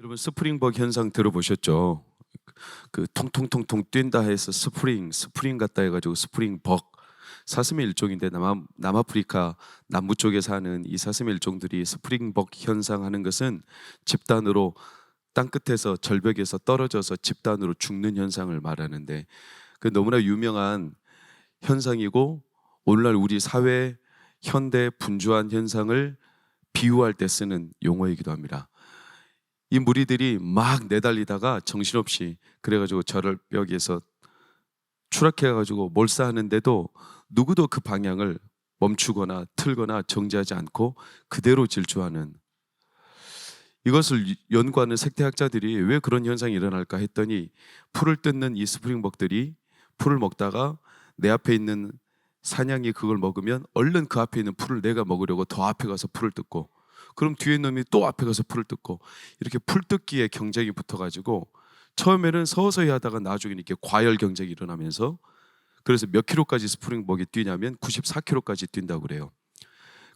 여러분 스프링벅 현상 들어보셨죠? 그 통통통통 뛴다 해서 스프링 같다 해가지고 스프링벅 사슴의 일종인데 남아프리카 남부 쪽에 사는 이 사슴의 일종들이 스프링벅 현상 하는 것은 집단으로 땅끝에서 절벽에서 떨어져서 집단으로 죽는 현상을 말하는데 그 너무나 유명한 현상이고 오늘날 우리 사회 현대 분주한 현상을 비유할 때 쓰는 용어이기도 합니다. 이 무리들이 막 내달리다가 정신없이 그래가지고 절벽에서 추락해가지고 몰사하는데도 누구도 그 방향을 멈추거나 틀거나 정지하지 않고 그대로 질주하는, 이것을 연구하는 생태학자들이 왜 그런 현상이 일어날까 했더니 풀을 뜯는 이 스프링벅들이 풀을 먹다가 내 앞에 있는 사냥이 그걸 먹으면 얼른 그 앞에 있는 풀을 내가 먹으려고 더 앞에 가서 풀을 뜯고, 그럼 뒤에 놈이 또 앞에 가서 풀을 뜯고, 이렇게 풀 뜯기에 경쟁이 붙어가지고 처음에는 서서히 하다가 나중에 이렇게 과열 경쟁이 일어나면서, 그래서 몇 킬로까지 스프링벅이 뛰냐면 94킬로까지 뛴다고 그래요.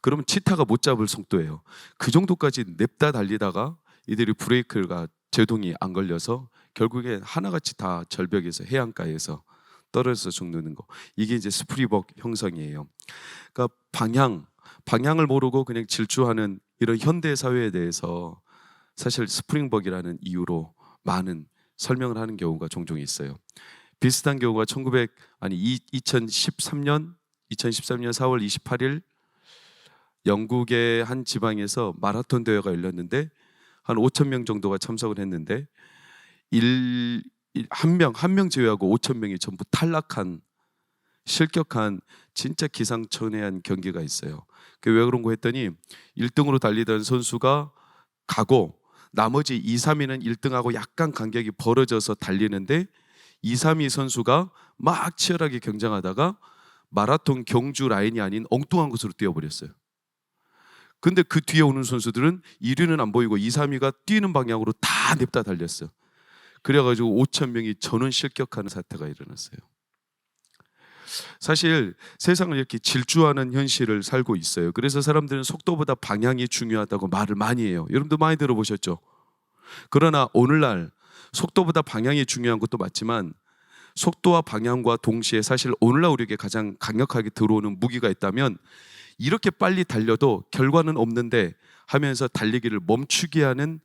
그러면 치타가 못 잡을 속도예요. 그 정도까지 냅다 달리다가 이들이 브레이크가 제동이 안 걸려서 결국에 하나같이 다 절벽에서 해안가에서 떨어져서 죽는 거. 이게 이제 스프링벅 형성이에요. 그러니까 방향을 모르고 그냥 질주하는 이런 현대 사회에 대해서 사실 스프링벅이라는 이유로 많은 설명을 하는 경우가 종종 있어요. 비슷한 경우가 2013년 4월 28일 영국의 한 지방에서 마라톤 대회가 열렸는데 한 5천 명 정도가 참석을 했는데 한 명 제외하고 5천 명이 전부 탈락한, 실격한 진짜 기상천외한 경기가 있어요. 그 왜 그런 거 했더니 1등으로 달리던 선수가 가고 나머지 2, 3위는 1등하고 약간 간격이 벌어져서 달리는데 2, 3위 선수가 막 치열하게 경쟁하다가 마라톤 경주 라인이 아닌 엉뚱한 곳으로 뛰어버렸어요. 근데 그 뒤에 오는 선수들은 1위는 안 보이고 2, 3위가 뛰는 방향으로 다 냅다 달렸어요. 그래가지고 5천 명이 전원 실격하는 사태가 일어났어요. 사실 세상을 이렇게 질주하는 현실을 살고 있어요. 그래서 사람들은 속도보다 방향이 중요하다고 말을 많이 해요. 여러분도 많이 들어보셨죠? 그러나 오늘날 속도보다 방향이 중요한 것도 맞지만 속도와 방향과 동시에 사실 오늘날 우리에게 가장 강력하게 들어오는 무기가 있다면 이렇게 빨리 달려도 결과는 없는데 하면서 달리기를 멈추게 하는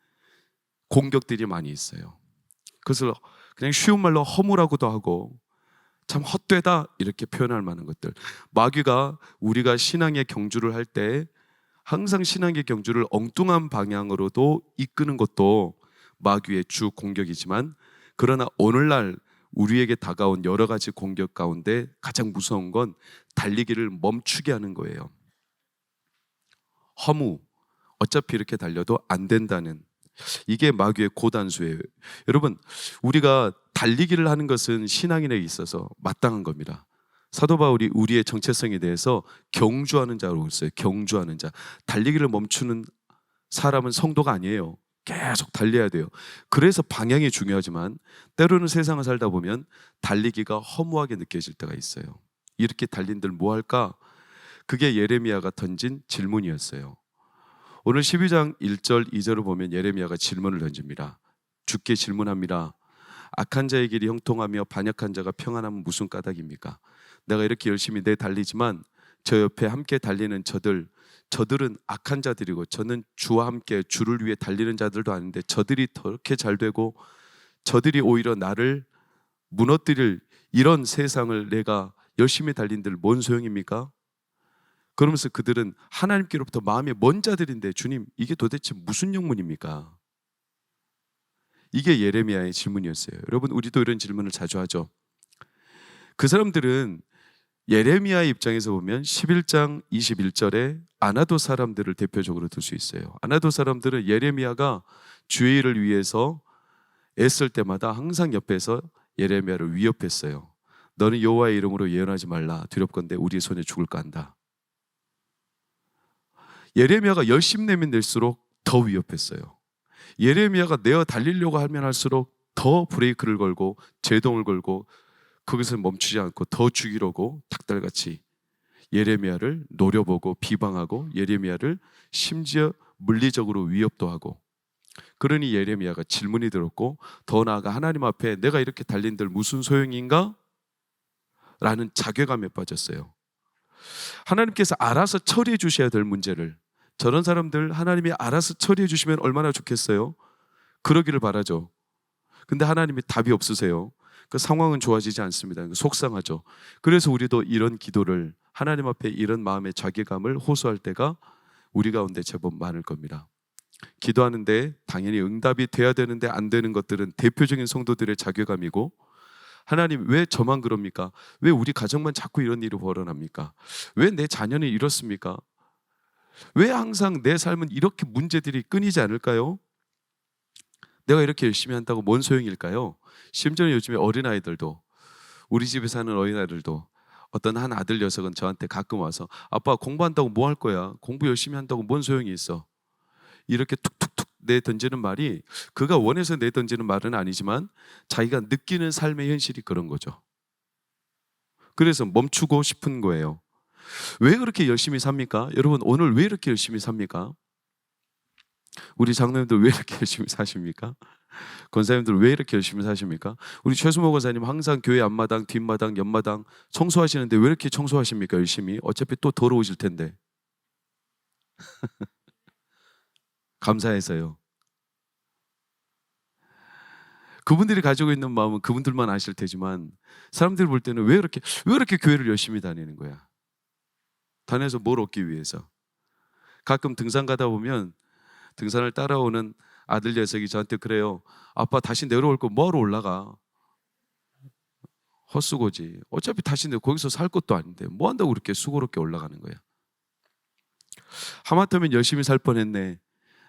공격들이 많이 있어요. 그것을 그냥 쉬운 말로 허무라고도 하고 참 헛되다 이렇게 표현할 만한 것들. 마귀가 우리가 신앙의 경주를 할 때 항상 신앙의 경주를 엉뚱한 방향으로도 이끄는 것도 마귀의 주 공격이지만, 그러나 오늘날 우리에게 다가온 여러 가지 공격 가운데 가장 무서운 건 달리기를 멈추게 하는 거예요. 허무, 어차피 이렇게 달려도 안 된다는, 이게 마귀의 고단수예요. 여러분, 우리가 달리기를 하는 것은 신앙인에게 있어서 마땅한 겁니다. 사도 바울이 우리의 정체성에 대해서 경주하는 자라고 했어요. 경주하는 자. 달리기를 멈추는 사람은 성도가 아니에요. 계속 달려야 돼요. 그래서 방향이 중요하지만 때로는 세상을 살다 보면 달리기가 허무하게 느껴질 때가 있어요. 이렇게 달린들 뭐 할까? 그게 예레미야가 던진 질문이었어요. 오늘 12장 1절 2절을 보면 예레미야가 질문을 던집니다. 주께 질문합니다. 악한 자의 길이 형통하며 반역한 자가 평안하면 무슨 까닭입니까? 내가 이렇게 열심히 달리지만 저 옆에 함께 달리는 저들은 악한 자들이고 저는 주와 함께 주를 위해 달리는 자들도 아닌데 저들이 더럽게 잘 되고 저들이 오히려 나를 무너뜨릴 이런 세상을 내가 열심히 달린들 뭔 소용입니까? 그러면서 그들은 하나님께로부터 마음이 먼 자들인데 주님 이게 도대체 무슨 영문입니까? 이게 예레미야의 질문이었어요. 여러분, 우리도 이런 질문을 자주 하죠. 그 사람들은 예레미야의 입장에서 보면 11장 21절에 아나도 사람들을 대표적으로 들 수 있어요. 아나도 사람들은 예레미야가 주의 일을 위해서 애쓸 때마다 항상 옆에서 예레미야를 위협했어요. 너는 여호와의 이름으로 예언하지 말라. 두렵건대 우리의 손에 죽을까 한다. 예레미야가 열심히 내면 낼수록 더 위협했어요. 예레미야가 내어 달리려고 하면 할수록 더 브레이크를 걸고 제동을 걸고 거기서 멈추지 않고 더 죽이려고 닭달같이 예레미야를 노려보고 비방하고 예레미야를 심지어 물리적으로 위협도 하고, 그러니 예레미야가 질문이 들었고 더 나아가 하나님 앞에 내가 이렇게 달린들 무슨 소용인가? 라는 자괴감에 빠졌어요. 하나님께서 알아서 처리해 주셔야 될 문제를 저런 사람들 하나님이 알아서 처리해 주시면 얼마나 좋겠어요? 그러기를 바라죠. 근데 하나님이 답이 없으세요. 그 상황은 좋아지지 않습니다. 속상하죠. 그래서 우리도 이런 기도를 하나님 앞에 이런 마음의 자괴감을 호소할 때가 우리 가운데 제법 많을 겁니다. 기도하는데 당연히 응답이 돼야 되는데 안 되는 것들은 대표적인 성도들의 자괴감이고, 하나님 왜 저만 그럽니까? 왜 우리 가정만 자꾸 이런 일이 벌어납니까? 왜 내 자녀는 이렇습니까? 왜 항상 내 삶은 이렇게 문제들이 끊이지 않을까요? 내가 이렇게 열심히 한다고 뭔 소용일까요? 심지어 요즘에 어린아이들도, 우리 집에 사는 어린아이들도 어떤 한 아들 녀석은 저한테 가끔 와서 아빠 공부한다고 뭐 할 거야? 공부 열심히 한다고 뭔 소용이 있어? 이렇게 툭툭툭 내던지는 말이 그가 원해서 내던지는 말은 아니지만 자기가 느끼는 삶의 현실이 그런 거죠. 그래서 멈추고 싶은 거예요. 왜 그렇게 열심히 삽니까? 여러분 오늘 왜 이렇게 열심히 삽니까? 우리 장로님들 왜 이렇게 열심히 사십니까? 권사님들 왜 이렇게 열심히 사십니까? 우리 최수모 권사님 항상 교회 앞마당, 뒷마당, 옆마당 청소하시는데 왜 이렇게 청소하십니까? 열심히. 어차피 또 더러우실 텐데. 감사해서요. 그분들이 가지고 있는 마음은 그분들만 아실 테지만 사람들이 볼 때는 왜 이렇게 교회를 열심히 다니는 거야? 다녀서 뭘 얻기 위해서? 가끔 등산 가다 보면 등산을 따라오는 아들 녀석이 저한테 그래요. 아빠 다시 내려올 거 뭐하러 올라가? 헛수고지. 어차피 다시 거기서 살 것도 아닌데 뭐 한다고 그렇게 수고롭게 올라가는 거야? 하마터면 열심히 살 뻔했네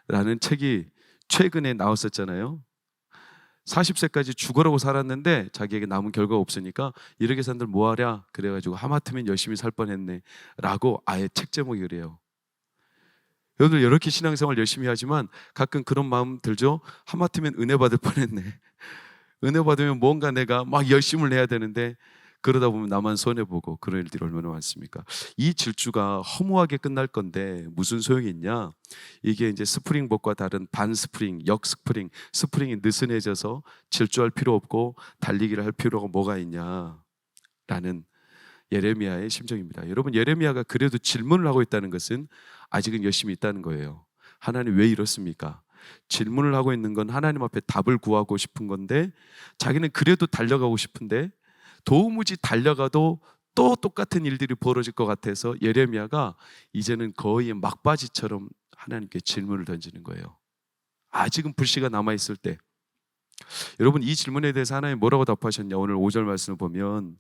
라는 책이 최근에 나왔었잖아요. 40세까지 죽으라고 살았는데 자기에게 남은 결과가 없으니까 이렇게 산들 뭐하랴? 그래가지고 하마터면 열심히 살 뻔했네 라고 아예 책 제목이 그래요. 여러분들 이렇게 신앙생활 열심히 하지만 가끔 그런 마음 들죠? 하마터면 은혜 받을 뻔했네. 은혜 받으면 뭔가 내가 막 열심을 해야 되는데 그러다 보면 나만 손해보고 그런 일들이 얼마나 많습니까? 이 질주가 허무하게 끝날 건데 무슨 소용이 있냐? 이게 이제 스프링복과 다른 반스프링, 역스프링, 스프링이 느슨해져서 질주할 필요 없고 달리기를 할 필요가 뭐가 있냐? 라는 예레미야의 심정입니다. 여러분 예레미야가 그래도 질문을 하고 있다는 것은 아직은 열심히 있다는 거예요. 하나님 왜 이렇습니까? 질문을 하고 있는 건 하나님 앞에 답을 구하고 싶은 건데 자기는 그래도 달려가고 싶은데 도무지 달려가도 또 똑같은 일들이 벌어질 것 같아서 예레미야가 이제는 거의 막바지처럼 하나님께 질문을 던지는 거예요. 아직은 불씨가 남아있을 때 여러분 이 질문에 대해서 하나님 뭐라고 답하셨냐? 오늘 5절 말씀을 보면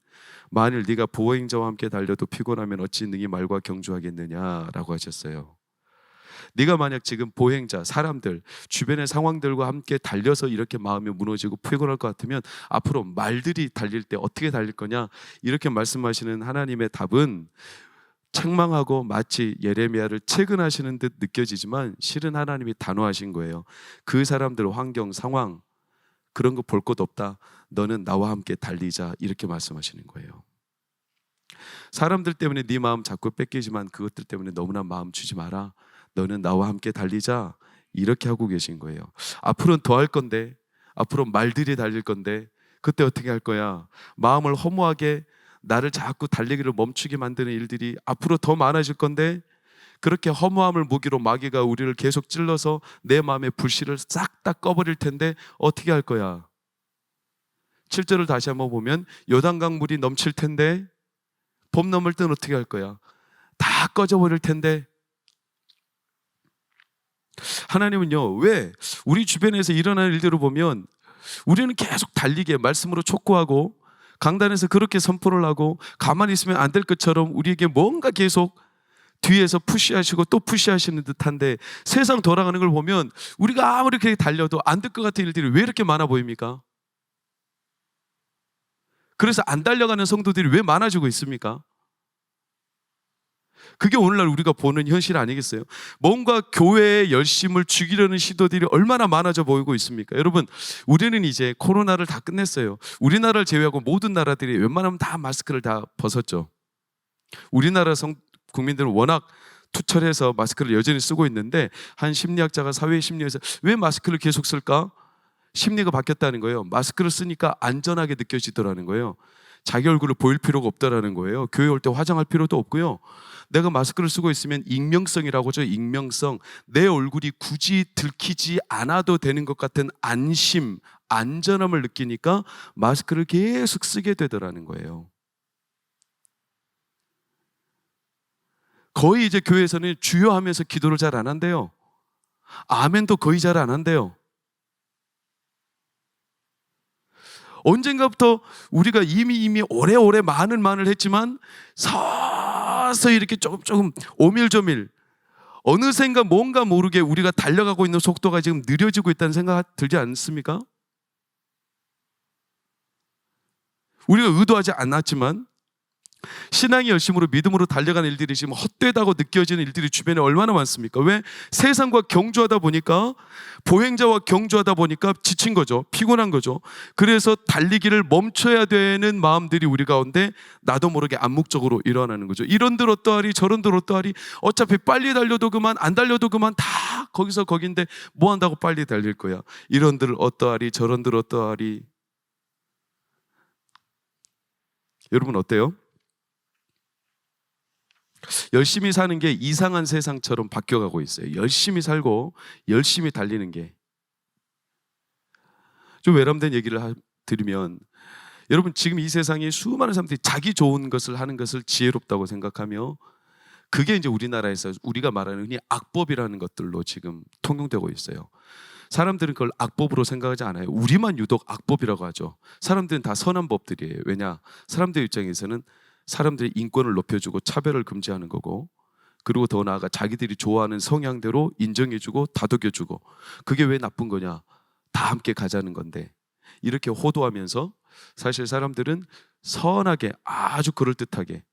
만일 네가 보행자와 함께 달려도 피곤하면 어찌 능히 말과 경주하겠느냐라고 하셨어요. 네가 만약 지금 보행자, 사람들, 주변의 상황들과 함께 달려서 이렇게 마음이 무너지고 피곤할 것 같으면 앞으로 말들이 달릴 때 어떻게 달릴 거냐? 이렇게 말씀하시는 하나님의 답은 책망하고 마치 예레미야를 채근하시는 듯 느껴지지만 실은 하나님이 단호하신 거예요. 그 사람들 환경, 상황 그런 거 볼 것 없다. 너는 나와 함께 달리자 이렇게 말씀하시는 거예요. 사람들 때문에 네 마음 자꾸 뺏기지만 그것들 때문에 너무나 마음 주지 마라. 너는 나와 함께 달리자 이렇게 하고 계신 거예요. 앞으로는 더 할 건데 앞으로 말들이 달릴 건데 그때 어떻게 할 거야? 마음을 허무하게 나를 자꾸 달리기를 멈추게 만드는 일들이 앞으로 더 많아질 건데 그렇게 허무함을 무기로 마귀가 우리를 계속 찔러서 내 마음의 불씨를 싹 다 꺼버릴 텐데 어떻게 할 거야? 7절을 다시 한번 보면 요단강 물이 넘칠 텐데 봄 넘을 땐 어떻게 할 거야? 다 꺼져버릴 텐데 하나님은요 왜 우리 주변에서 일어나는 일들을 보면 우리는 계속 달리게 말씀으로 촉구하고 강단에서 그렇게 선포를 하고 가만히 있으면 안 될 것처럼 우리에게 뭔가 계속 뒤에서 푸시하시고 또 푸시하시는 듯한데 세상 돌아가는 걸 보면 우리가 아무리 그렇게 달려도 안 될 것 같은 일들이 왜 이렇게 많아 보입니까? 그래서 안 달려가는 성도들이 왜 많아지고 있습니까? 그게 오늘날 우리가 보는 현실 아니겠어요? 뭔가 교회의 열심을 죽이려는 시도들이 얼마나 많아져 보이고 있습니까? 여러분 우리는 이제 코로나를 다 끝냈어요. 우리나라를 제외하고 모든 나라들이 웬만하면 다 마스크를 다 벗었죠. 우리나라 국민들은 워낙 투철해서 마스크를 여전히 쓰고 있는데 한 심리학자가 사회 심리에서 왜 마스크를 계속 쓸까? 심리가 바뀌었다는 거예요. 마스크를 쓰니까 안전하게 느껴지더라는 거예요. 자기 얼굴을 보일 필요가 없다라는 거예요. 교회 올 때 화장할 필요도 없고요. 내가 마스크를 쓰고 있으면 익명성이라고 하죠. 익명성. 내 얼굴이 굳이 들키지 않아도 되는 것 같은 안심, 안전함을 느끼니까 마스크를 계속 쓰게 되더라는 거예요. 거의 이제 교회에서는 주여 하면서 기도를 잘 안 한대요. 아멘도 거의 잘 안 한대요. 언젠가부터 우리가 이미 오래오래 말을 했지만 서서히 이렇게 조금 오밀조밀 어느샌가 뭔가 모르게 우리가 달려가고 있는 속도가 지금 느려지고 있다는 생각 들지 않습니까? 우리가 의도하지 않았지만 신앙의 열심으로 믿음으로 달려가는 일들이 지금 헛되다고 느껴지는 일들이 주변에 얼마나 많습니까? 왜? 세상과 경주하다 보니까, 보행자와 경주하다 보니까 지친 거죠. 피곤한 거죠. 그래서 달리기를 멈춰야 되는 마음들이 우리 가운데 나도 모르게 암묵적으로 일어나는 거죠. 이런들 어떠하리 저런들 어떠하리, 어차피 빨리 달려도 그만 안 달려도 그만 다 거기서 거긴데 뭐 한다고 빨리 달릴 거야. 이런들 어떠하리 저런들 어떠하리. 여러분 어때요? 열심히 사는 게 이상한 세상처럼 바뀌어가고 있어요. 열심히 살고 열심히 달리는 게. 좀 외람된 얘기를 드리면, 여러분 지금 이 세상에 수많은 사람들이 자기 좋은 것을 하는 것을 지혜롭다고 생각하며, 그게 이제 우리나라에서 우리가 말하는 흔히 악법이라는 것들로 지금 통용되고 있어요. 사람들은 그걸 악법으로 생각하지 않아요. 우리만 유독 악법이라고 하죠. 사람들은 다 선한 법들이에요. 왜냐? 사람들 입장에서는 사람들의 인권을 높여주고 차별을 금지하는 거고, 그리고 더 나아가 자기들이 좋아하는 성향대로 인정해주고 다독여주고, 그게 왜 나쁜 거냐? 다 함께 가자는 건데, 이렇게 호도하면서 사실 사람들은 선하게 아주 그럴듯하게,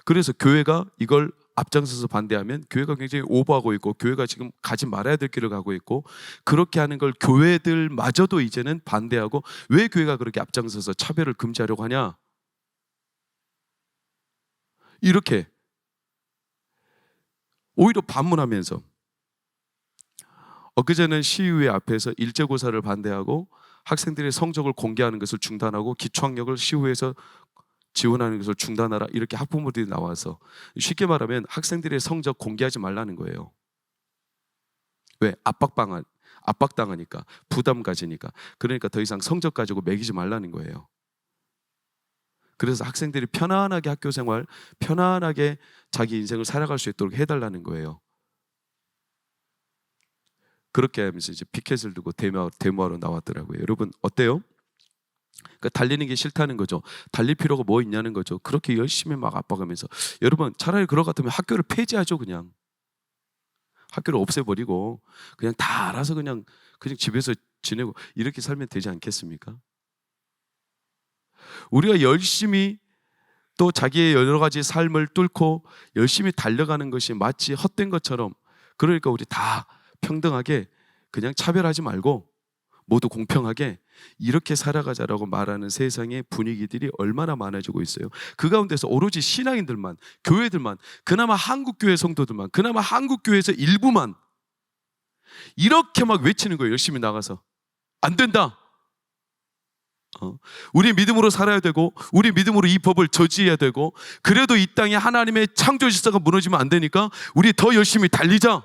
그래서 교회가 이걸 앞장서서 반대하면 교회가 굉장히 오버하고 있고, 교회가 지금 가지 말아야 될 길을 가고 있고, 그렇게 하는 걸 교회들마저도 이제는 반대하고, 왜 교회가 그렇게 앞장서서 차별을 금지하려고 하냐? 이렇게 오히려 반문하면서, 엊그제는 시의회 앞에서 일제고사를 반대하고 학생들의 성적을 공개하는 것을 중단하고 기초학력을 시의회에서 지원하는 것을 중단하라, 이렇게 학부모들이 나와서, 쉽게 말하면 학생들의 성적 공개하지 말라는 거예요. 왜? 압박당하니까, 부담 가지니까. 그러니까 더 이상 성적 가지고 매기지 말라는 거예요. 그래서 학생들이 편안하게 학교 생활, 편안하게 자기 인생을 살아갈 수 있도록 해달라는 거예요. 그렇게 하면서 이제 피켓을 두고 데모하러 나왔더라고요. 여러분 어때요? 그러니까 달리는 게 싫다는 거죠. 달릴 필요가 뭐 있냐는 거죠. 그렇게 열심히 막 압박하면서. 여러분 차라리 그럴 것 같으면 학교를 폐지하죠. 그냥 학교를 없애버리고 그냥 다 알아서 그냥 집에서 지내고 이렇게 살면 되지 않겠습니까? 우리가 열심히 또 자기의 여러 가지 삶을 뚫고 열심히 달려가는 것이 마치 헛된 것처럼, 그러니까 우리 다 평등하게 그냥 차별하지 말고 모두 공평하게 이렇게 살아가자라고 말하는 세상의 분위기들이 얼마나 많아지고 있어요. 그 가운데서 오로지 신앙인들만, 교회들만, 그나마 한국교회 성도들만, 그나마 한국교회에서 일부만 이렇게 막 외치는 거예요. 열심히 나가서 안 된다. 우리 믿음으로 살아야 되고, 우리 믿음으로 이 법을 저지해야 되고, 그래도 이 땅에 하나님의 창조 질서가 무너지면 안 되니까 우리 더 열심히 달리자,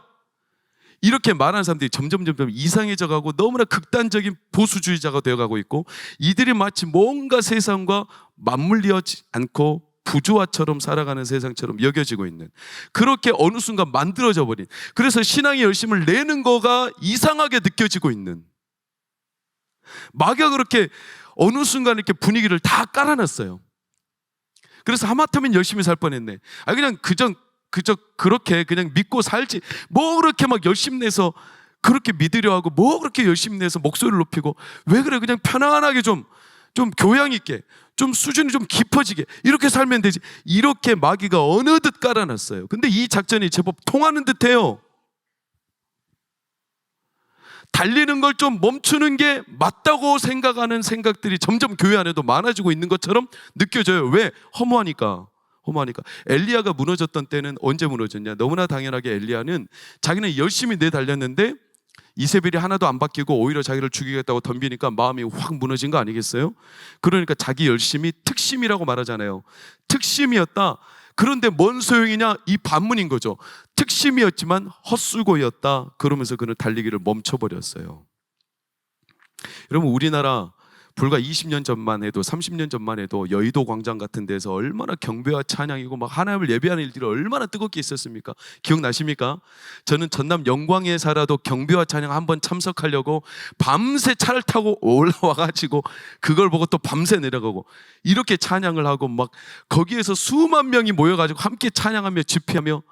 이렇게 말하는 사람들이 점점 이상해져 가고 너무나 극단적인 보수주의자가 되어가고 있고, 이들이 마치 뭔가 세상과 맞물리지 않고 부조화처럼 살아가는 세상처럼 여겨지고 있는, 그렇게 어느 순간 만들어져 버린, 그래서 신앙의 열심을 내는 거가 이상하게 느껴지고 있는, 마귀가 그렇게 어느 순간 이렇게 분위기를 다 깔아놨어요. 그래서 하마터면 열심히 살 뻔했네. 그냥 그저 그렇게 그냥 믿고 살지, 뭐 그렇게 막 열심히 내서 그렇게 믿으려 하고, 뭐 그렇게 열심히 내서 목소리를 높이고, 왜 그래? 그냥 편안하게 좀 교양 있게, 좀 수준이 좀 깊어지게 이렇게 살면 되지. 이렇게 마귀가 어느 듯 깔아놨어요. 근데 이 작전이 제법 통하는 듯해요. 달리는 걸 좀 멈추는 게 맞다고 생각하는 생각들이 점점 교회 안에도 많아지고 있는 것처럼 느껴져요. 왜? 허무하니까. 허무하니까. 엘리야가 무너졌던 때는 언제 무너졌냐? 너무나 당연하게 엘리야는 자기는 열심히 내달렸는데 이세벨이 하나도 안 바뀌고 오히려 자기를 죽이겠다고 덤비니까 마음이 확 무너진 거 아니겠어요? 그러니까 자기 열심이 특심이라고 말하잖아요. 특심이었다. 그런데 뭔 소용이냐? 이 반문인 거죠. 특심이었지만 헛수고였다. 그러면서 그는 달리기를 멈춰버렸어요. 여러분, 우리나라 불과 20년 전만 해도 30년 전만 해도 여의도 광장 같은 데서 얼마나 경배와 찬양이고 막 하나님을 예배하는 일들이 얼마나 뜨겁게 있었습니까? 기억나십니까? 저는 전남 영광에 살아도 경배와 찬양 한번 참석하려고 밤새 차를 타고 올라와가지고 그걸 보고 또 밤새 내려가고 이렇게 찬양을 하고 막 거기에서 수만 명이 모여가지고 함께 찬양하며 집회하며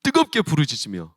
뜨겁게 부르짖으며,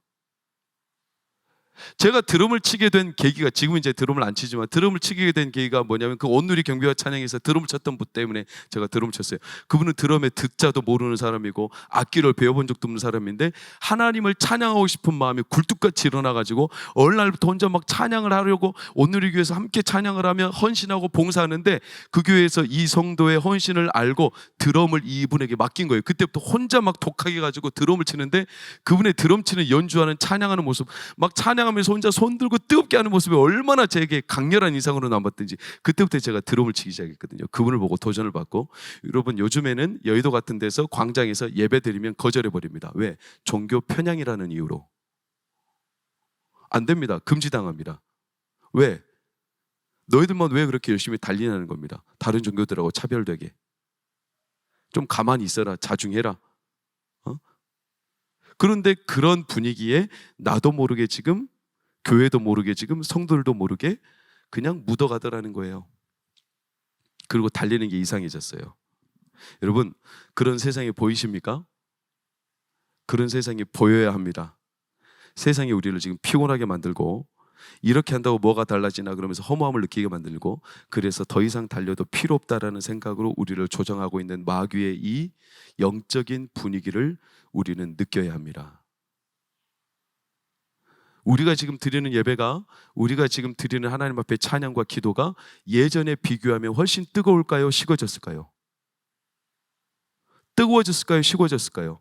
제가 드럼을 치게 된 계기가, 지금은 이제 드럼을 안 치지만 드럼을 치게 된 계기가 뭐냐면 그 온누리 경배와 찬양에서 드럼을 쳤던 분 때문에 제가 드럼을 쳤어요. 그분은 드럼의 듣자도 모르는 사람이고 악기를 배워본 적도 없는 사람인데 하나님을 찬양하고 싶은 마음이 굴뚝같이 일어나가지고 어느 날부터 혼자 막 찬양을 하려고 온누리 교회에서 함께 찬양을 하며 헌신하고 봉사하는데, 그 교회에서 이 성도의 헌신을 알고 드럼을 이분에게 맡긴 거예요. 그때부터 혼자 막 독하게 가지고 드럼을 치는데 그분의 드럼 치는 연주하는 찬양하는 모습, 막 찬양하면서 혼자 손 들고 뜨겁게 하는 모습이 얼마나 제게 강렬한 인상으로 남았든지 그때부터 제가 드럼을 치기 시작했거든요. 그분을 보고 도전을 받고. 여러분, 요즘에는 여의도 같은 데서 광장에서 예배 드리면 거절해버립니다. 왜? 종교 편향이라는 이유로. 안 됩니다. 금지당합니다. 왜? 너희들만 왜 그렇게 열심히 달리냐는 겁니다. 다른 종교들하고 차별되게. 좀 가만히 있어라. 자중해라. 그런데 그런 분위기에 나도 모르게 지금, 교회도 모르게 지금, 성도들도 모르게 그냥 묻어가더라는 거예요. 그리고 달리는 게 이상해졌어요. 여러분, 그런 세상이 보이십니까? 그런 세상이 보여야 합니다. 세상이 우리를 지금 피곤하게 만들고, 이렇게 한다고 뭐가 달라지나 그러면서 허무함을 느끼게 만들고, 그래서 더 이상 달려도 필요 없다라는 생각으로 우리를 조정하고 있는 마귀의 이 영적인 분위기를 우리는 느껴야 합니다. 우리가 지금 드리는 예배가, 우리가 지금 드리는 하나님 앞에 찬양과 기도가 예전에 비교하면 훨씬 뜨거울까요? 식어졌을까요? 뜨거워졌을까요? 식어졌을까요?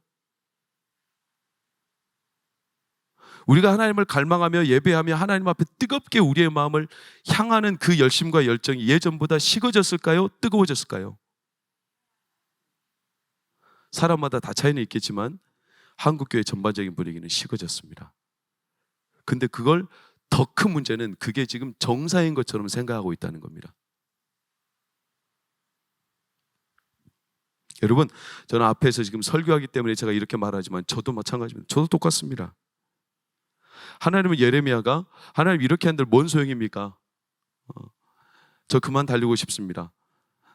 우리가 하나님을 갈망하며 예배하며 하나님 앞에 뜨겁게 우리의 마음을 향하는 그 열심과 열정이 예전보다 식어졌을까요? 뜨거워졌을까요? 사람마다 다 차이는 있겠지만 한국교회 전반적인 분위기는 식어졌습니다. 근데 그걸 더 큰 문제는 그게 지금 정상인 것처럼 생각하고 있다는 겁니다. 여러분, 저는 앞에서 지금 설교하기 때문에 제가 이렇게 말하지만 저도 마찬가지입니다. 저도 똑같습니다. 하나님은 예레미야가 하나님 이렇게 한들 뭔 소용입니까? 저 그만 달리고 싶습니다.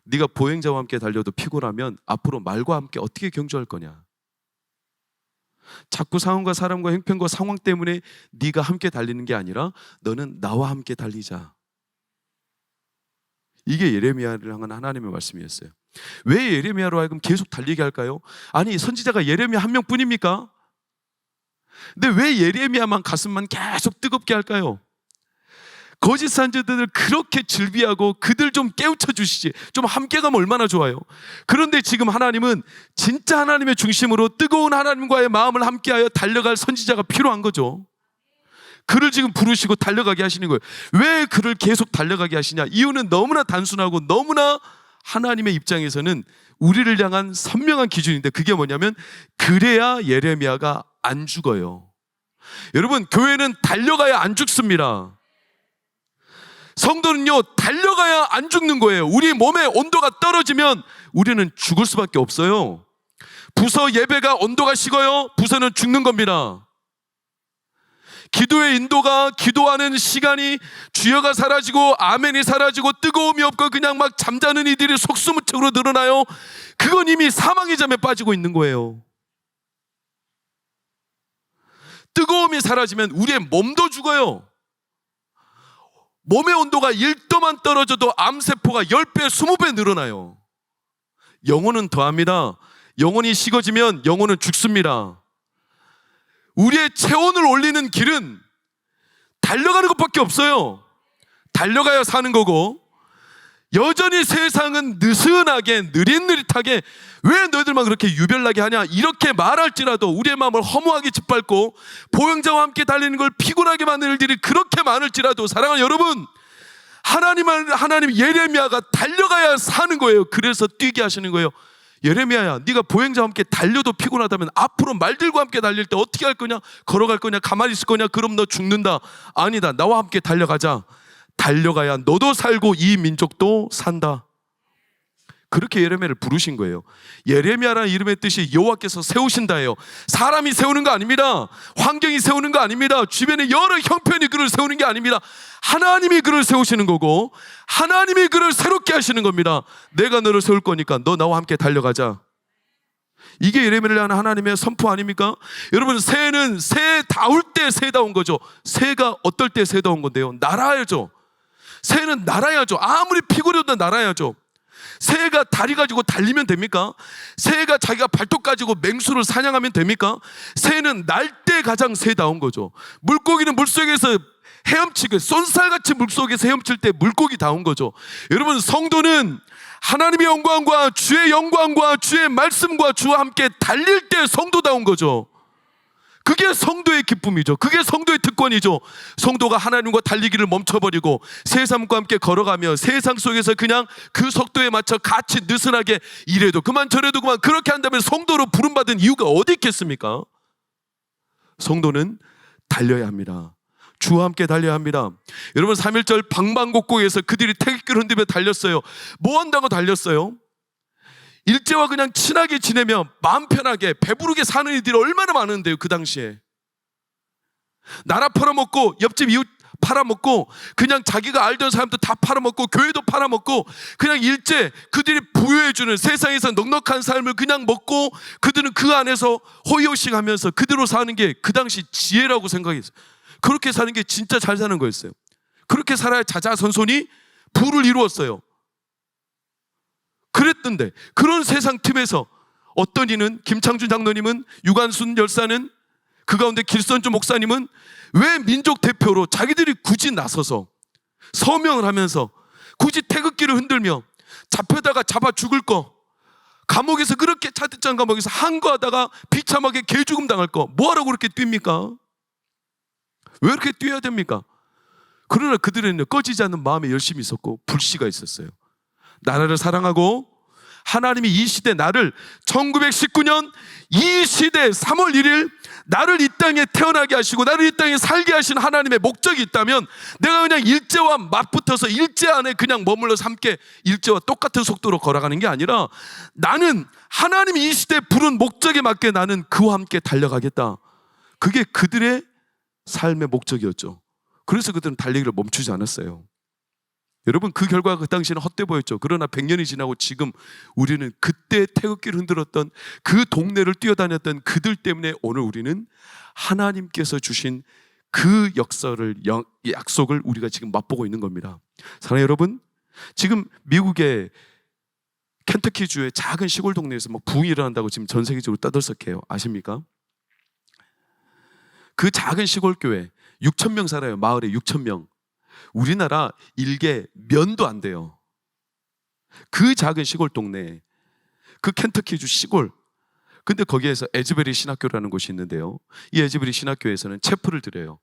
네가 보행자와 함께 달려도 피곤하면 앞으로 말과 함께 어떻게 경주할 거냐? 자꾸 상황과 사람과 형편과 상황 때문에 네가 함께 달리는 게 아니라 너는 나와 함께 달리자. 이게 예레미야를 향한 하나님의 말씀이었어요. 왜 예레미야로 하여금 계속 달리게 할까요? 아니, 선지자가 예레미야 한 명뿐입니까? 근데 왜 예레미야만 가슴만 계속 뜨겁게 할까요? 거짓 선지자들을 그렇게 즐비하고 그들 좀 깨우쳐 주시지, 좀 함께 가면 얼마나 좋아요. 그런데 지금 하나님은 진짜 하나님의 중심으로 뜨거운 하나님과의 마음을 함께하여 달려갈 선지자가 필요한 거죠. 그를 지금 부르시고 달려가게 하시는 거예요. 왜 그를 계속 달려가게 하시냐? 이유는 너무나 단순하고 너무나 하나님의 입장에서는 우리를 향한 선명한 기준인데, 그게 뭐냐면 그래야 예레미야가 안 죽어요. 여러분, 교회는 달려가야 안 죽습니다. 성도는요, 달려가야 안 죽는 거예요. 우리 몸의 온도가 떨어지면 우리는 죽을 수밖에 없어요. 부서 예배가 온도가 식어요. 부서는 죽는 겁니다. 기도의 인도가, 기도하는 시간이, 주여가 사라지고 아멘이 사라지고 뜨거움이 없고 그냥 막 잠자는 이들이 속수무책으로 늘어나요. 그건 이미 사망의 잠에 빠지고 있는 거예요. 뜨거움이 사라지면 우리의 몸도 죽어요. 몸의 온도가 1도만 떨어져도 암세포가 10배, 20배 늘어나요. 영혼은 더합니다. 영혼이 식어지면 영혼은 죽습니다. 우리의 체온을 올리는 길은 달려가는 것밖에 없어요. 달려가야 사는 거고, 여전히 세상은 느슨하게 느릿느릿하게 왜 너희들만 그렇게 유별나게 하냐 이렇게 말할지라도 우리의 마음을 허무하게 짓밟고 보행자와 함께 달리는 걸 피곤하게 만드는 일들이 그렇게 많을지라도 사랑하는 여러분, 하나님 예레미야가 달려가야 사는 거예요. 그래서 뛰게 하시는 거예요. 예레미야야, 네가 보행자와 함께 달려도 피곤하다면 앞으로 말들과 함께 달릴 때 어떻게 할 거냐? 걸어갈 거냐? 가만히 있을 거냐? 그럼 너 죽는다. 아니다, 나와 함께 달려가자. 달려가야 너도 살고 이 민족도 산다. 그렇게 예레미야를 부르신 거예요. 예레미야라는 이름의 뜻이 여호와께서 세우신다예요. 사람이 세우는 거 아닙니다. 환경이 세우는 거 아닙니다. 주변에 여러 형편이 그를 세우는 게 아닙니다. 하나님이 그를 세우시는 거고 하나님이 그를 새롭게 하시는 겁니다. 내가 너를 세울 거니까 너 나와 함께 달려가자. 이게 예레미야를 하는 하나님의 선포 아닙니까? 여러분, 새는 새다울 때 새다운 거죠. 새가 어떨 때 새다운 건데요? 날아야죠. 새는 날아야죠. 아무리 피곤해도 날아야죠. 새가 다리 가지고 달리면 됩니까? 새가 자기가 발톱 가지고 맹수를 사냥하면 됩니까? 새는 날 때 가장 새다운 거죠. 물고기는 물속에서 헤엄치고 쏜살같이 물속에서 헤엄칠 때 물고기다운 거죠. 여러분, 성도는 하나님의 영광과 주의 말씀과 주와 함께 달릴 때 성도다운 거죠. 그게 성도의 기쁨이죠. 그게 성도의 특권이죠. 성도가 하나님과 달리기를 멈춰버리고 세상과 함께 걸어가며 세상 속에서 그냥 그 속도에 맞춰 같이 느슨하게 이래도 그만 저래도 그만 그렇게 한다면 성도로 부름받은 이유가 어디 있겠습니까? 성도는 달려야 합니다. 주와 함께 달려야 합니다. 여러분, 3.1절 방방곡곡에서 그들이 태극기를 흔들며 달렸어요. 뭐 한다고 달렸어요? 일제와 그냥 친하게 지내며 마음 편하게 배부르게 사는 이들이 얼마나 많은데요. 그 당시에 나라 팔아먹고 옆집 이웃 팔아먹고 그냥 자기가 알던 사람도 다 팔아먹고 교회도 팔아먹고 그냥 일제 그들이 부여해주는 세상에서 넉넉한 삶을 그냥 먹고 그들은 그 안에서 호의호식하면서 그대로 사는 게 그 당시 지혜라고 생각했어요. 그렇게 사는 게 진짜 잘 사는 거였어요. 그렇게 살아야 자자손손이 부를 이루었어요. 그랬던데 그런 세상 틈에서 어떤 이는 김창준 장로님은 유관순 열사는 그 가운데 길선주 목사님은 왜 민족 대표로 자기들이 굳이 나서서 서명을 하면서 굳이 태극기를 흔들며 잡혀다가 잡아 죽을 거 감옥에서 그렇게 차디찬 감옥에서 항거하다가 비참하게 개죽음 당할 거 뭐하라고 그렇게 뜁니까? 왜 그렇게 뛰어야 됩니까? 그러나 그들은 꺼지지 않는 마음에 열심히 있었고 불씨가 있었어요. 나라를 사랑하고 하나님이 이 시대 나를 1919년 이 시대 3월 1일 나를 이 땅에 태어나게 하시고 나를 이 땅에 살게 하신 하나님의 목적이 있다면 내가 그냥 일제와 맞붙어서 일제 안에 그냥 머물러서 함께 일제와 똑같은 속도로 걸어가는 게 아니라 나는 하나님이 이 시대에 부른 목적에 맞게 나는 그와 함께 달려가겠다. 그게 그들의 삶의 목적이었죠. 그래서 그들은 달리기를 멈추지 않았어요. 여러분, 그 결과가 그 당시에는 헛돼 보였죠. 그러나 100년이 지나고 지금 우리는 그때 태극기를 흔들었던 그 동네를 뛰어다녔던 그들 때문에 오늘 우리는 하나님께서 주신 그 역사를 약속을 우리가 지금 맛보고 있는 겁니다. 사랑하는 여러분, 지금 미국의 켄터키주의 작은 시골 동네에서 막 부흥이 일어난다고 지금 전 세계적으로 떠들썩해요. 아십니까? 그 작은 시골 교회 6,000명 살아요. 마을에 6,000명. 우리나라 일개 면도 안 돼요. 그 작은 시골 동네, 그 켄터키주 시골. 근데 거기에서 에즈베리 신학교라는 곳이 있는데요. 이 에즈베리 신학교에서는 체프를 드려요.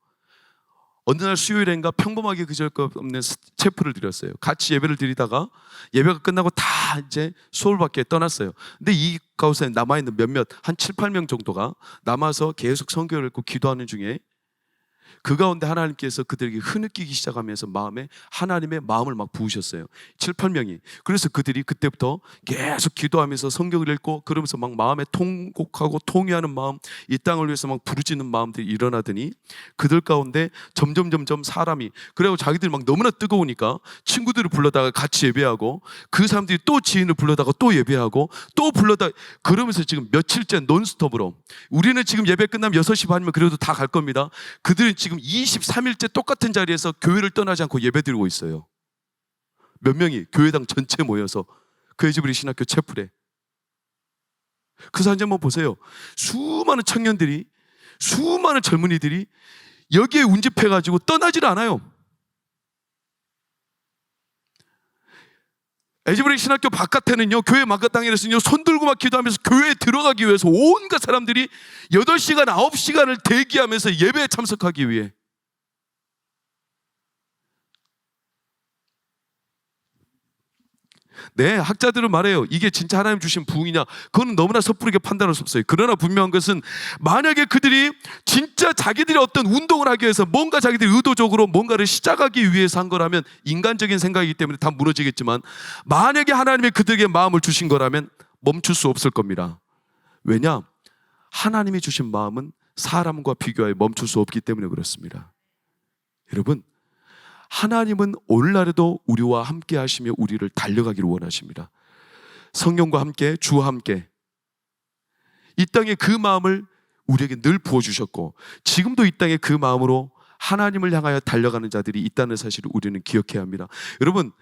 어느 날 수요일인가 평범하게 그저 없는 체프를 드렸어요. 같이 예배를 드리다가 예배가 끝나고 다 이제 수업을 받게 떠났어요. 근데 이 가운데 남아있는 몇몇 한 7, 8명 정도가 남아서 계속 성경을 읽고 기도하는 중에 그 가운데 하나님께서 그들에게 흐느끼기 시작하면서 마음에 하나님의 마음을 막 부으셨어요. 7, 8명이. 그래서 그들이 그때부터 계속 기도하면서 성경을 읽고 그러면서 막 마음에 통곡하고 통회하는 마음, 이 땅을 위해서 막 부르짖는 마음들이 일어나더니 그들 가운데 점점 사람이 그리고 자기들이 막 너무나 뜨거우니까 친구들을 불러다가 같이 예배하고 그 사람들이 또 지인을 불러다가 또 예배하고 또 불러다가 그러면서 지금 며칠째 논스톱으로 우리는 지금 예배 끝나면 6시 반이면 그래도 다 갈 겁니다. 그들은 지금 23일째 똑같은 자리에서 교회를 떠나지 않고 예배드리고 있어요. 몇 명이 교회당 전체 모여서 그 에즈베리 신학교 채플에. 그 사진 한번 보세요. 수많은 청년들이 수많은 젊은이들이 여기에 운집해가지고 떠나질 않아요. 에즈브리 신학교 바깥에는요, 교회 마땅에서는요, 손 들고 막 기도하면서 교회에 들어가기 위해서 온갖 사람들이 8시간, 9시간을 대기하면서 예배에 참석하기 위해. 네, 학자들은 말해요. 이게 진짜 하나님 주신 부흥이냐? 그건 너무나 섣부르게 판단할 수 없어요. 그러나 분명한 것은 만약에 그들이 진짜 자기들이 어떤 운동을 하기 위해서 뭔가 자기들이 의도적으로 뭔가를 시작하기 위해서 한 거라면, 인간적인 생각이기 때문에 다 무너지겠지만, 만약에 하나님이 그들에게 마음을 주신 거라면 멈출 수 없을 겁니다. 왜냐? 하나님이 주신 마음은 사람과 비교하여 멈출 수 없기 때문에 그렇습니다. 여러분, 하나님은 오늘날에도 우리와 함께 하시며 우리를 달려가기를 원하십니다. 성령과 함께, 주와 함께. 이 땅에 그 마음을 우리에게 늘 부어주셨고, 지금도 이 땅에 그 마음으로 하나님을 향하여 달려가는 자들이 있다는 사실을 우리는 기억해야 합니다. 여러분,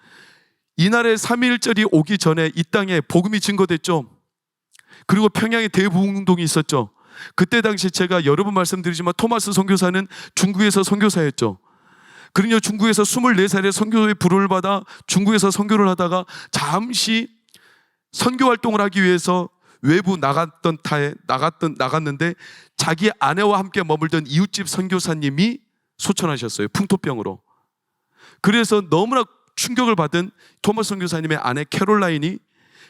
이날의 3.1절이 오기 전에 이 땅에 복음이 증거됐죠. 그리고 평양에 대부흥운동이 있었죠. 그때 당시 제가 여러 번 말씀드리지만 토마스 선교사는 중국에서 선교사였죠. 그러니 중국에서 24살에 선교의 부름을 받아 중국에서 선교를 하다가 잠시 선교 활동을 하기 위해서 외부 나갔는데 자기 아내와 함께 머물던 이웃집 선교사님이 소천하셨어요. 풍토병으로. 그래서 너무나 충격을 받은 토마스 선교사님의 아내 캐롤라인이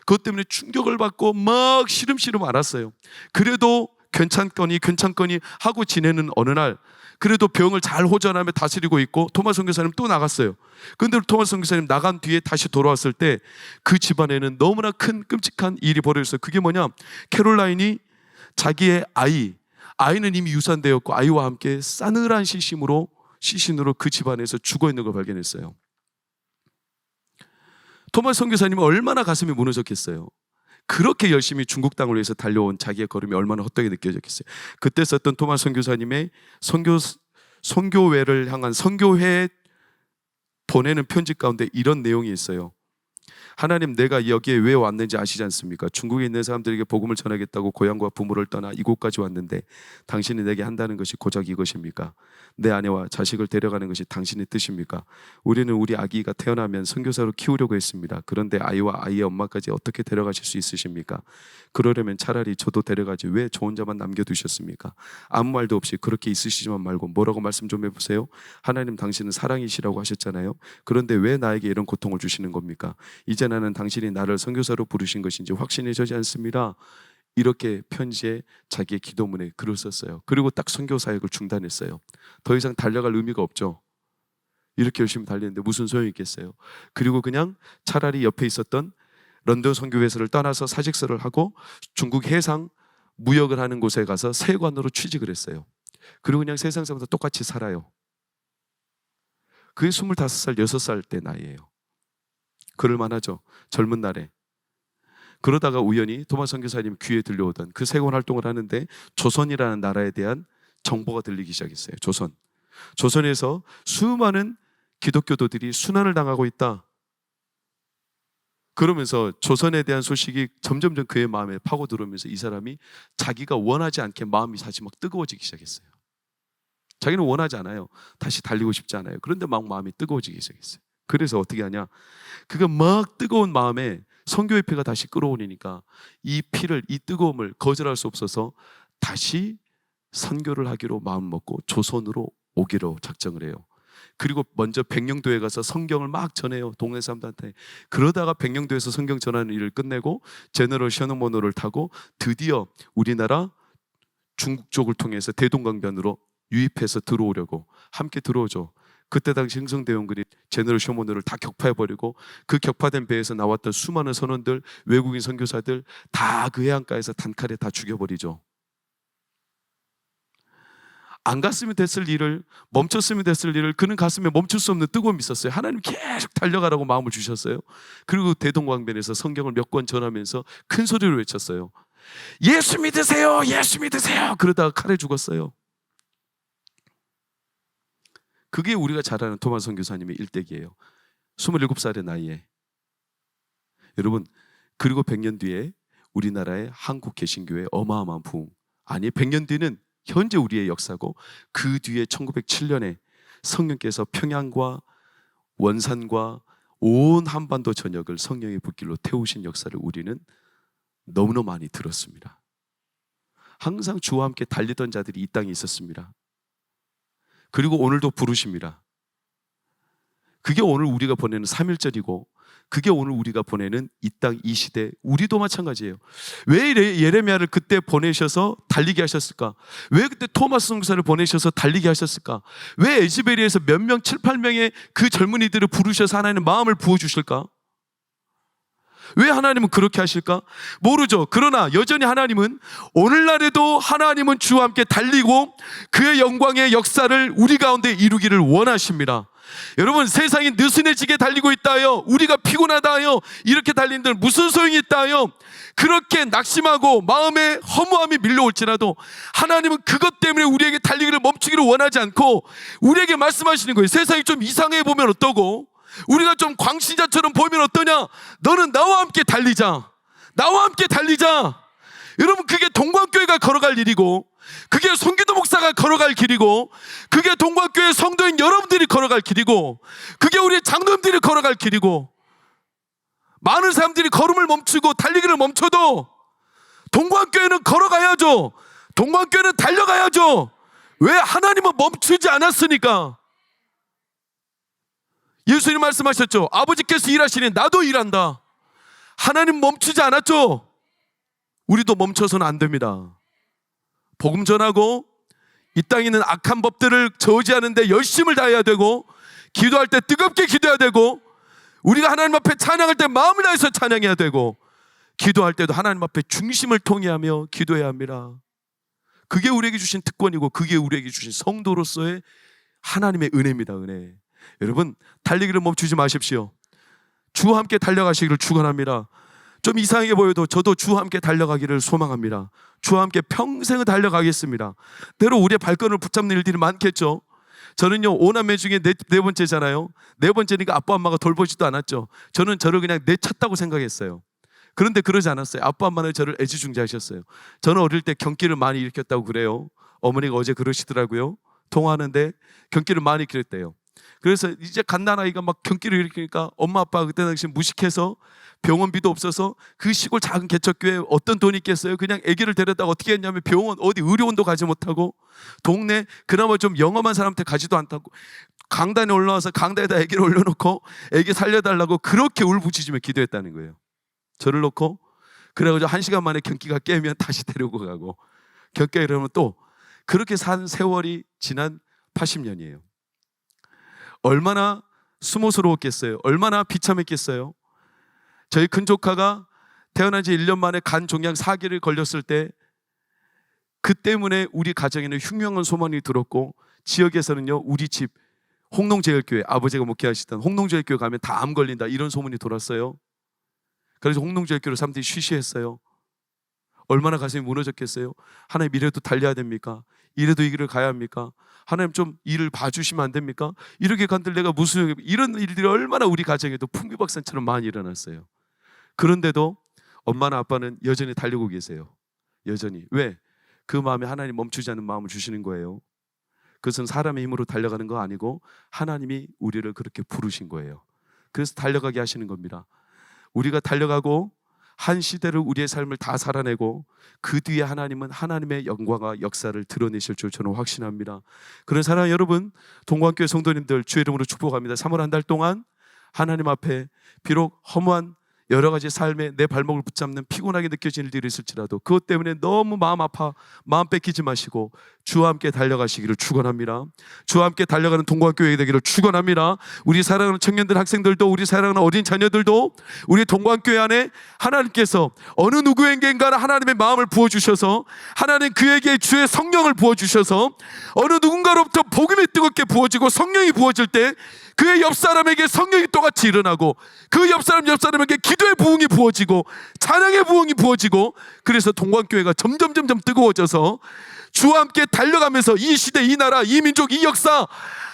그것 때문에 충격을 받고 막 시름시름 앓았어요. 그래도 괜찮거니 하고 지내는 어느 날, 그래도 병을 잘 호전하며 다스리고 있고 토마스 선교사님 또 나갔어요. 그런데 토마스 선교사님 나간 뒤에 다시 돌아왔을 때 그 집안에는 너무나 큰 끔찍한 일이 벌어졌어요. 그게 뭐냐? 캐롤라인이 자기의 아이는 이미 유산되었고 아이와 함께 싸늘한 시신으로 그 집안에서 죽어있는 걸 발견했어요. 토마스 선교사님은 얼마나 가슴이 무너졌겠어요. 그렇게 열심히 중국 땅을 위해서 달려온 자기의 걸음이 얼마나 헛되게 느껴졌겠어요. 그때 썼던 토마스 선교사님의 선교회를 향한 선교회에 보내는 편지 가운데 이런 내용이 있어요. 하나님, 내가 여기에 왜 왔는지 아시지 않습니까? 중국에 있는 사람들에게 복음을 전하겠다고 고향과 부모를 떠나 이곳까지 왔는데 당신이 내게 한다는 것이 고작 이것입니까? 내 아내와 자식을 데려가는 것이 당신의 뜻입니까? 우리는 우리 아기가 태어나면 선교사로 키우려고 했습니다. 그런데 아이와 아이의 엄마까지 어떻게 데려가실 수 있으십니까? 그러려면 차라리 저도 데려가지 왜 저 혼자만 남겨두셨습니까? 아무 말도 없이 그렇게 있으시지만 말고 뭐라고 말씀 좀 해보세요. 하나님, 당신은 사랑이시라고 하셨잖아요. 그런데 왜 나에게 이런 고통을 주시는 겁니까? 이제 나는 당신이 나를 선교사로 부르신 것인지 확신해지지 않습니다. 이렇게 편지에 자기의 기도문에 글을 썼어요. 그리고 딱 선교 사역을 중단했어요. 더 이상 달려갈 의미가 없죠. 이렇게 열심히 달리는데 무슨 소용이 있겠어요. 그리고 그냥 차라리 옆에 있었던 런던 선교회사를 떠나서 사직서를 하고 중국 해상 무역을 하는 곳에 가서 세관으로 취직을 했어요. 그리고 그냥 세상 사람과 똑같이 살아요. 그게 25살, 6살 때 나이예요. 그럴만하죠. 젊은 날에. 그러다가 우연히 토마스 선교사님 귀에 들려오던 그 세관 활동을 하는데 조선이라는 나라에 대한 정보가 들리기 시작했어요. 조선에서 수많은 기독교도들이 순환을 당하고 있다. 그러면서 조선에 대한 소식이 점점점 그의 마음에 파고들어오면서 이 사람이 자기가 원하지 않게 마음이 다시 막 뜨거워지기 시작했어요. 자기는 원하지 않아요. 다시 달리고 싶지 않아요. 그런데 막 마음이 뜨거워지기 시작했어요. 그래서 어떻게 하냐? 그가 막 뜨거운 마음에 선교의 피가 다시 끓어오르니까 이 피를, 이 뜨거움을 거절할 수 없어서 다시 선교를 하기로 마음먹고 조선으로 오기로 작정을 해요. 그리고 먼저 백령도에 가서 성경을 막 전해요. 동네 사람들한테. 그러다가 백령도에서 성경 전하는 일을 끝내고 제너럴 셔너먼호를 타고 드디어 우리나라 중국 쪽을 통해서 대동강변으로 유입해서 들어오려고 함께 들어오죠. 그때 당시 흥성대원군이 제너럴 셔머너를 다 격파해버리고 그 격파된 배에서 나왔던 수많은 선원들, 외국인 선교사들 다 그 해안가에서 단칼에 다 죽여버리죠. 안 갔으면 됐을 일을, 멈췄으면 됐을 일을 그는 가슴에 멈출 수 없는 뜨거움이 있었어요. 하나님 계속 달려가라고 마음을 주셨어요. 그리고 대동강변에서 성경을 몇 권 전하면서 큰 소리로 외쳤어요. 예수 믿으세요, 예수 믿으세요. 그러다가 칼에 죽었어요. 그게 우리가 잘 아는 토마스 선교사님의 일대기예요. 27살의 나이에. 여러분, 그리고 100년 뒤에 우리나라의 한국 개신교회 어마어마한 부흥. 아니, 100년 뒤는 현재 우리의 역사고 그 뒤에 1907년에 성령께서 평양과 원산과 온 한반도 전역을 성령의 불길로 태우신 역사를 우리는 너무나 많이 들었습니다. 항상 주와 함께 달리던 자들이 이 땅에 있었습니다. 그리고 오늘도 부르십니다. 그게 오늘 우리가 보내는 3.1절이고 그게 오늘 우리가 보내는 이 땅 이 시대, 우리도 마찬가지예요. 왜 예레미야를 그때 보내셔서 달리게 하셨을까? 왜 그때 토마스 선교사를 보내셔서 달리게 하셨을까? 왜 에즈베리에서 몇 명, 7, 8명의 그 젊은이들을 부르셔서 하나님의 마음을 부어주실까? 왜 하나님은 그렇게 하실까? 모르죠. 그러나 여전히 하나님은 오늘날에도 하나님은 주와 함께 달리고 그의 영광의 역사를 우리 가운데 이루기를 원하십니다. 여러분, 세상이 느슨해지게 달리고 있다요, 우리가 피곤하다요, 이렇게 달린들 무슨 소용이 있다요, 그렇게 낙심하고 마음에 허무함이 밀려올지라도 하나님은 그것 때문에 우리에게 달리기를 멈추기를 원하지 않고 우리에게 말씀하시는 거예요. 세상이 좀 이상해 보면 어떠고 우리가 좀 광신자처럼 보이면 어떠냐? 너는 나와 함께 달리자. 나와 함께 달리자. 여러분, 그게 동광교회가 걸어갈 일이고 그게 송기도 목사가 걸어갈 길이고 그게 동광교회 성도인 여러분들이 걸어갈 길이고 그게 우리 장로님들이 걸어갈 길이고, 많은 사람들이 걸음을 멈추고 달리기를 멈춰도 동광교회는 걸어가야죠. 동광교회는 달려가야죠. 왜? 하나님은 멈추지 않았으니까. 예수님 말씀하셨죠. 아버지께서 일하시니 나도 일한다. 하나님 멈추지 않았죠. 우리도 멈춰서는 안 됩니다. 복음 전하고 이 땅에 있는 악한 법들을 저지하는 데 열심을 다해야 되고, 기도할 때 뜨겁게 기도해야 되고, 우리가 하나님 앞에 찬양할 때 마음을 다해서 찬양해야 되고, 기도할 때도 하나님 앞에 중심을 통해하며 기도해야 합니다. 그게 우리에게 주신 특권이고 그게 우리에게 주신 성도로서의 하나님의 은혜입니다. 은혜. 여러분, 달리기를 멈추지 마십시오. 주와 함께 달려가시기를 축원합니다. 좀 이상하게 보여도 저도 주와 함께 달려가기를 소망합니다. 주와 함께 평생을 달려가겠습니다. 때로 우리의 발걸음을 붙잡는 일들이 많겠죠. 저는요, 오남매 중에 네 번째잖아요. 네 번째니까 아빠 엄마가 돌보지도 않았죠. 저는 저를 그냥 내쳤다고 생각했어요. 그런데 그러지 않았어요. 아빠 엄마는 저를 애지중지하셨어요. 저는 어릴 때 경기를 많이 일으켰다고 그래요. 어머니가 어제 그러시더라고요. 통화하는데 경기를 많이 일으켰대요. 그래서 이제 갓난아이가 막 경기를 일으키니까 엄마 아빠가 그때 당시 무식해서 병원비도 없어서 그 시골 작은 개척교회에 어떤 돈이 있겠어요. 그냥 아기를 데려다가 어떻게 했냐면 병원 어디 의료원도 가지 못하고 동네 그나마 좀 영험한 사람한테 가지도 않다고 강단에 올라와서 강단에다 아기를 올려놓고 아기 살려달라고 그렇게 울부짖으며 기도했다는 거예요. 저를 놓고. 그래가지고 1시간 만에 경기가 깨면 다시 데리고 가고, 경기가 이러면 또 그렇게 산 세월이 지난 80년이에요. 얼마나 수모스러웠겠어요. 얼마나 비참했겠어요. 저희 큰 조카가 태어난 지 1년 만에 간 종양 4기를 걸렸을 때 그 때문에 우리 가정에는 흉흉한 소문이 들었고, 지역에서는요, 우리 집 홍농제일교회, 아버지가 목회하시던 홍농제일교회 가면 다 암 걸린다 이런 소문이 돌았어요. 그래서 홍농제일교회를 사람들이 쉬쉬했어요. 얼마나 가슴이 무너졌겠어요. 하나님, 이래도 달려야 됩니까? 이래도 이 길을 가야 합니까? 하나님, 좀 일을 봐주시면 안 됩니까? 이렇게 간들 내가 무슨, 이런 일들이 얼마나 우리 가정에도 풍비박산처럼 많이 일어났어요. 그런데도 엄마나 아빠는 여전히 달리고 계세요. 여전히. 왜? 그 마음에 하나님 멈추지 않는 마음을 주시는 거예요. 그것은 사람의 힘으로 달려가는 거 아니고 하나님이 우리를 그렇게 부르신 거예요. 그래서 달려가게 하시는 겁니다. 우리가 달려가고 한 시대를 우리의 삶을 다 살아내고 그 뒤에 하나님은 하나님의 영광과 역사를 드러내실 줄 저는 확신합니다. 그런 사랑하는 여러분, 동광교회 성도님들 주의 이름으로 축복합니다. 3월 한 달 동안 하나님 앞에 비록 허무한 여러 가지 삶에 내 발목을 붙잡는 피곤하게 느껴지는 일이 있을지라도 그것 때문에 너무 마음 아파 마음 뺏기지 마시고 주와 함께 달려가시기를 축원합니다. 주와 함께 달려가는 동광교회 되기를 축원합니다. 우리 사랑하는 청년들, 학생들도, 우리 사랑하는 어린 자녀들도 우리 동광교회 안에 하나님께서 어느 누구에게인가 하나님의 마음을 부어주셔서 하나님 그에게 주의 성령을 부어주셔서 어느 누군가로부터 복음이 뜨겁게 부어지고 성령이 부어질 때 그의 옆 사람에게 성령이 똑같이 일어나고 그 옆 사람에게 기도의 부흥이 부어지고 찬양의 부흥이 부어지고, 그래서 동광교회가 점점 뜨거워져서 주와 함께 달려가면서 이 시대, 이 나라, 이 민족, 이 역사,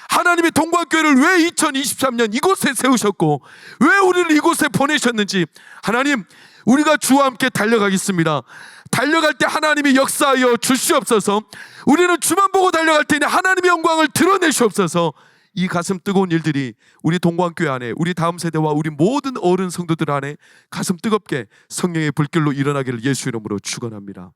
하나님의 동광교회를 왜 2023년 이곳에 세우셨고 왜 우리를 이곳에 보내셨는지, 하나님, 우리가 주와 함께 달려가겠습니다. 달려갈 때 하나님이 역사하여 주시옵소서. 우리는 주만 보고 달려갈 테니 하나님의 영광을 드러내시옵소서. 이 가슴 뜨거운 일들이 우리 동광교회 안에, 우리 다음 세대와 우리 모든 어른 성도들 안에 가슴 뜨겁게 성령의 불길로 일어나기를 예수 이름으로 축원합니다.